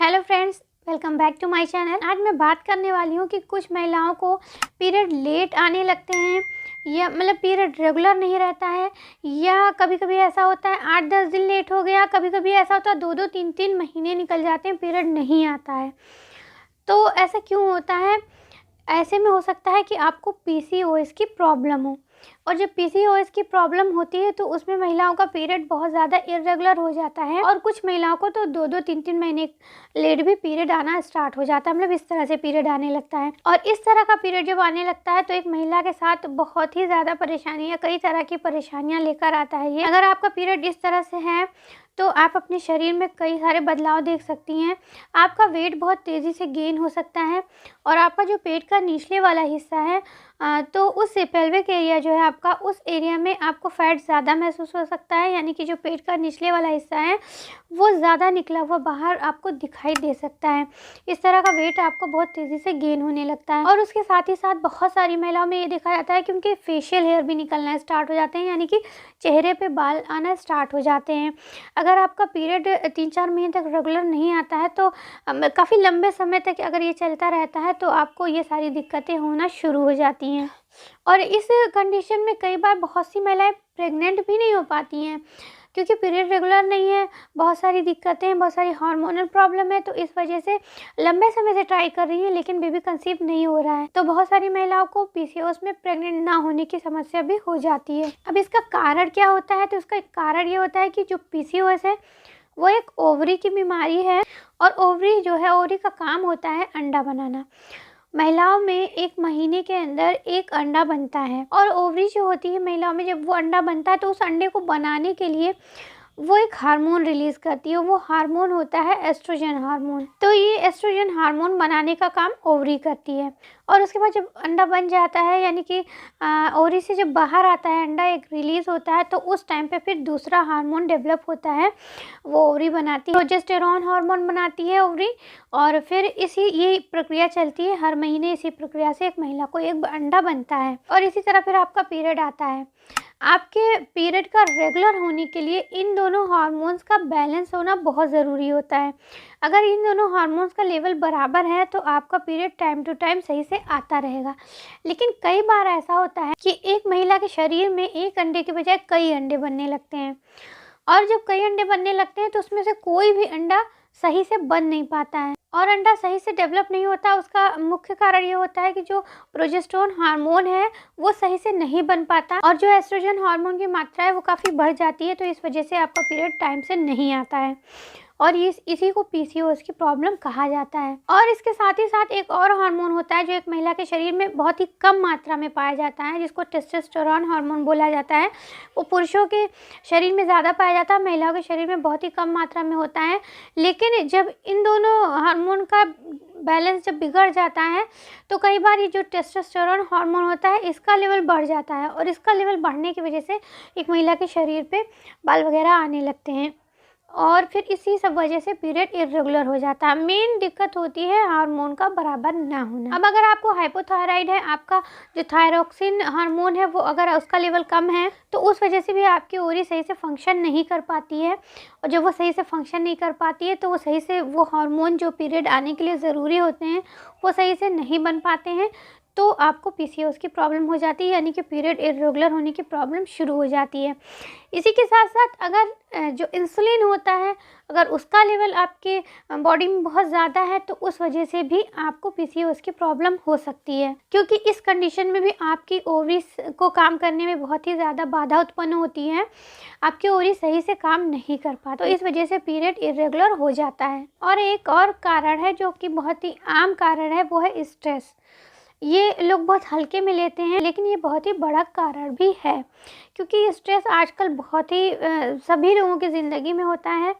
Hello friends, welcome back to my channel. आज मैं बात करने वाली हूँ कि कुछ महिलाओं को पीरियड लेट आने लगते हैं या पीरियड रेगुलर नहीं रहता है, या कभी कभी ऐसा होता है 8-10 दिन लेट हो गया, कभी कभी ऐसा होता है 2-2 3-3 महीने निकल जाते हैं, पीरियड नहीं आता है। तो ऐसा क्यों होता है? ऐसे में हो सकता है कि आपको पीसीओएस की प्रॉब्लम हो, और जब पीसीओएस की प्रॉब्लम होती है तो उसमें महिलाओं का पीरियड बहुत ज़्यादा इरेगुलर हो जाता है, और कुछ महिलाओं को तो 2-2 3-3 महीने लेट भी पीरियड आना स्टार्ट हो जाता है, इस तरह से पीरियड आने लगता है। और इस तरह का पीरियड जब आने लगता है तो एक महिला के साथ बहुत ही ज़्यादा परेशानी या कई तरह की परेशानियाँ लेकर आता है ये। अगर आपका पीरियड इस तरह से है तो आप अपने शरीर में कई सारे बदलाव देख सकती हैं। आपका वेट बहुत तेज़ी से गेन हो सकता है, और आपका जो पेट का निचले वाला हिस्सा है तो उस पेल्विक एरिया जो है आपका, उस एरिया में आपको फैट ज़्यादा महसूस हो सकता है, यानी कि जो पेट का निचले वाला हिस्सा है वो ज़्यादा निकला हुआ बाहर आपको दिखाई दे सकता है। इस तरह का वेट आपको बहुत तेज़ी से गेन होने लगता है। और उसके साथ ही साथ बहुत सारी महिलाओं में ये देखा जाता है कि उनके फेशियल हेयर भी निकलना स्टार्ट हो जाते हैं, यानी कि चेहरे पे बाल आना स्टार्ट हो जाते हैं। अगर आपका पीरियड 3-4 महीने तक रेगुलर नहीं आता है तो काफ़ी लंबे समय तक अगर ये चलता रहता है तो आपको ये सारी दिक्कतें होना शुरू हो जाती हैं। और इस कंडीशन में कई बार बहुत सी महिलाएं प्रेग्नेंट भी नहीं हो पाती हैं, क्योंकि पीरियड रेगुलर नहीं है, बहुत सारी दिक्कतें हैं, बहुत सारी हार्मोनल प्रॉब्लम है, तो इस वजह से लंबे समय से ट्राई कर रही हैं लेकिन बेबी कंसीव नहीं हो रहा है। तो बहुत सारी महिलाओं को पीसीओएस में प्रेग्नेंट ना होने की समस्या भी हो जाती है। अब इसका कारण क्या होता है? तो इसका एक कारण ये होता है कि जो पीसीओएस है वो एक ओवरी की बीमारी है, और ओवरी जो है, ओवरी का काम होता है अंडा बनाना। महिलाओं में एक महीने के अंदर एक अंडा बनता है, और ओवरी जो होती है महिलाओं में, जब वो अंडा बनता है तो उस अंडे को बनाने के लिए वो एक हार्मोन रिलीज करती है। वो हार्मोन होता है एस्ट्रोजन हार्मोन। तो ये एस्ट्रोजन हार्मोन बनाने का काम ओवरी करती है, और उसके बाद जब अंडा बन जाता है, यानी कि ओवरी से जब बाहर आता है अंडा, एक रिलीज होता है, तो उस टाइम पे फिर दूसरा हार्मोन डेवलप होता है, वो ओवरी बनाती है, प्रोजेस्टेरॉन हार्मोन बनाती है ओवरी। और फिर ये प्रक्रिया चलती है हर महीने। इसी प्रक्रिया से एक महिला को एक अंडा बनता है, और इसी तरह फिर आपका पीरियड आता है। आपके पीरियड का रेगुलर होने के लिए इन दोनों हार्मोन्स का बैलेंस होना बहुत ज़रूरी होता है। अगर इन दोनों हार्मोन्स का लेवल बराबर है तो आपका पीरियड टाइम टू टाइम सही से आता रहेगा। लेकिन कई बार ऐसा होता है कि एक महिला के शरीर में एक अंडे के बजाय कई अंडे बनने लगते हैं, और जब कई अंडे बनने लगते हैं तो उसमें से कोई भी अंडा सही से बन नहीं पाता है, और अंडा सही से डेवलप नहीं होता। उसका मुख्य कारण ये होता है कि जो प्रोजेस्टेरॉन हार्मोन है वो सही से नहीं बन पाता, और जो एस्ट्रोजन हार्मोन की मात्रा है वो काफ़ी बढ़ जाती है, तो इस वजह से आपका पीरियड टाइम से नहीं आता है, और इसी को पीसीओएस की प्रॉब्लम कहा जाता है। और इसके साथ ही साथ एक और हार्मोन होता है जो एक महिला के शरीर में बहुत ही कम मात्रा में पाया जाता है, जिसको टेस्टोस्टेरोन हार्मोन बोला जाता है। वो पुरुषों के शरीर में ज़्यादा पाया जाता है, महिलाओं के शरीर में बहुत ही कम मात्रा में होता है। लेकिन जब इन दोनों हार्मोन का बैलेंस जब बिगड़ जाता है तो कई बार ये जो टेस्टोस्टेरोन हार्मोन होता है इसका लेवल बढ़ जाता है, और इसका लेवल बढ़ने की वजह से एक महिला के शरीर पे बाल वगैरह आने लगते हैं, और फिर इसी सब वजह से पीरियड इरेगुलर हो जाता है। मेन दिक्कत होती है हार्मोन का बराबर ना होना। अब अगर आपको हाइपोथायराइड है, आपका जो थायरोक्सिन हार्मोन है वो अगर उसका लेवल कम है तो उस वजह से भी आपकी ओवरी सही से फंक्शन नहीं कर पाती है, और जब वो सही से फंक्शन नहीं कर पाती है तो वो सही से वो हार्मोन जो पीरियड आने के लिए ज़रूरी होते हैं वो सही से नहीं बन पाते हैं, तो आपको पीसीओएस की प्रॉब्लम हो जाती है, यानी कि पीरियड इरेगुलर होने की प्रॉब्लम शुरू हो जाती है। इसी के साथ साथ अगर जो इंसुलिन होता है, अगर उसका लेवल आपके बॉडी में बहुत ज़्यादा है तो उस वजह से भी आपको पीसीओएस की प्रॉब्लम हो सकती है, क्योंकि इस कंडीशन में भी आपकी ओवरीज को काम करने में बहुत ही ज़्यादा बाधा उत्पन्न होती है, आपकी ओवरी सही से काम नहीं कर पाती, तो इस वजह से पीरियड इरेगुलर हो जाता है। और एक और कारण है जो कि बहुत ही आम कारण है, वो है स्ट्रेस। ये लोग बहुत हल्के में लेते हैं, लेकिन ये बहुत ही बड़ा कारण भी है, क्योंकि स्ट्रेस आजकल बहुत ही सभी लोगों की ज़िंदगी में होता है।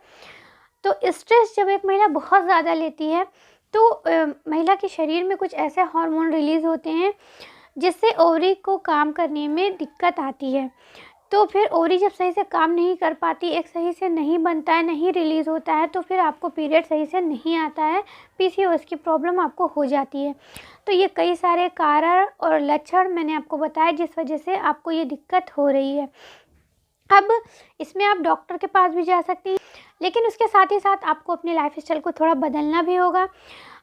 तो स्ट्रेस जब एक महिला बहुत ज़्यादा लेती है तो महिला के शरीर में कुछ ऐसे हार्मोन रिलीज़ होते हैं जिससे ओवरी को काम करने में दिक्कत आती है। तो फिर ओवरी जब सही से काम नहीं कर पाती, एक सही से नहीं बनता है, नहीं रिलीज़ होता है, तो फिर आपको पीरियड सही से नहीं आता है, पीसीओएस की प्रॉब्लम आपको हो जाती है। तो ये कई सारे कारण और लक्षण मैंने आपको बताया जिस वजह से आपको ये दिक्कत हो रही है। अब इसमें आप डॉक्टर के पास भी जा सकती हैं, लेकिन उसके साथ ही साथ आपको अपने लाइफस्टाइल को थोड़ा बदलना भी होगा।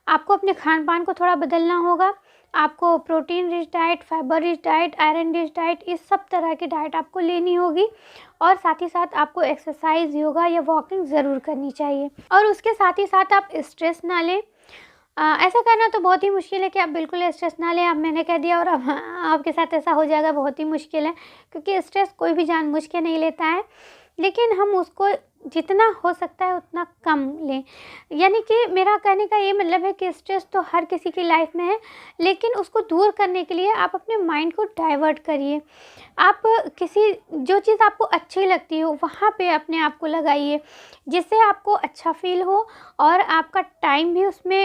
आपको अपने खान पान को थोड़ा बदलना होगा। आपको protein rich diet, fibre rich diet, iron rich diet, इस सब तरह की डाइट आपको लेनी होगी। और साथ ही साथ आपको एक्सरसाइज, योगा या वॉकिंग ज़रूर करनी चाहिए। और उसके साथ ही साथ आप स्ट्रेस ना लें। ऐसा करना तो बहुत ही मुश्किल है कि आप बिल्कुल स्ट्रेस ना लें। अब मैंने कह दिया और अब आपके साथ ऐसा हो जाएगा, बहुत ही मुश्किल है, क्योंकि स्ट्रेस कोई भी जानबूझ के नहीं लेता है। लेकिन हम उसको जितना हो सकता है उतना कम लें। यानी कि मेरा कहने का ये मतलब है कि स्ट्रेस तो हर किसी की लाइफ में है, लेकिन उसको दूर करने के लिए आप अपने माइंड को डाइवर्ट करिए। आप किसी जो चीज़ आपको अच्छी लगती हो वहाँ पे अपने आप को लगाइए, जिससे आपको अच्छा फ़ील हो और आपका टाइम भी उसमें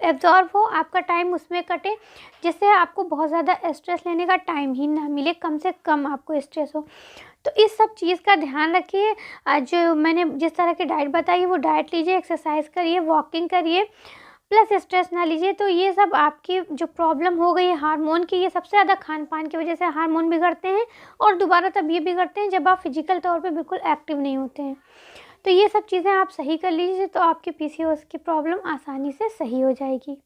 एब्ज़ॉर्ब हो, आपका टाइम उसमें कटे, जिससे आपको बहुत ज़्यादा स्ट्रेस लेने का टाइम ही ना मिले, कम से कम आपको स्ट्रेस हो। तो इस सब चीज़ का ध्यान रखिए। जो मैंने जिस तरह की डाइट बताई वो डाइट लीजिए, एक्सरसाइज करिए, वॉकिंग करिए, प्लस स्ट्रेस ना लीजिए। तो ये सब आपकी जो प्रॉब्लम हो गई है हार्मोन की, ये सबसे ज़्यादा खान पान की वजह से हार्मोन बिगड़ते हैं, और दोबारा तब ये बिगड़ते हैं जब आप फिजिकल तौर पे बिल्कुल एक्टिव नहीं होते हैं। तो ये सब चीज़ें आप सही कर लीजिए तो आपकी पीसीओएस की प्रॉब्लम आसानी से सही हो जाएगी।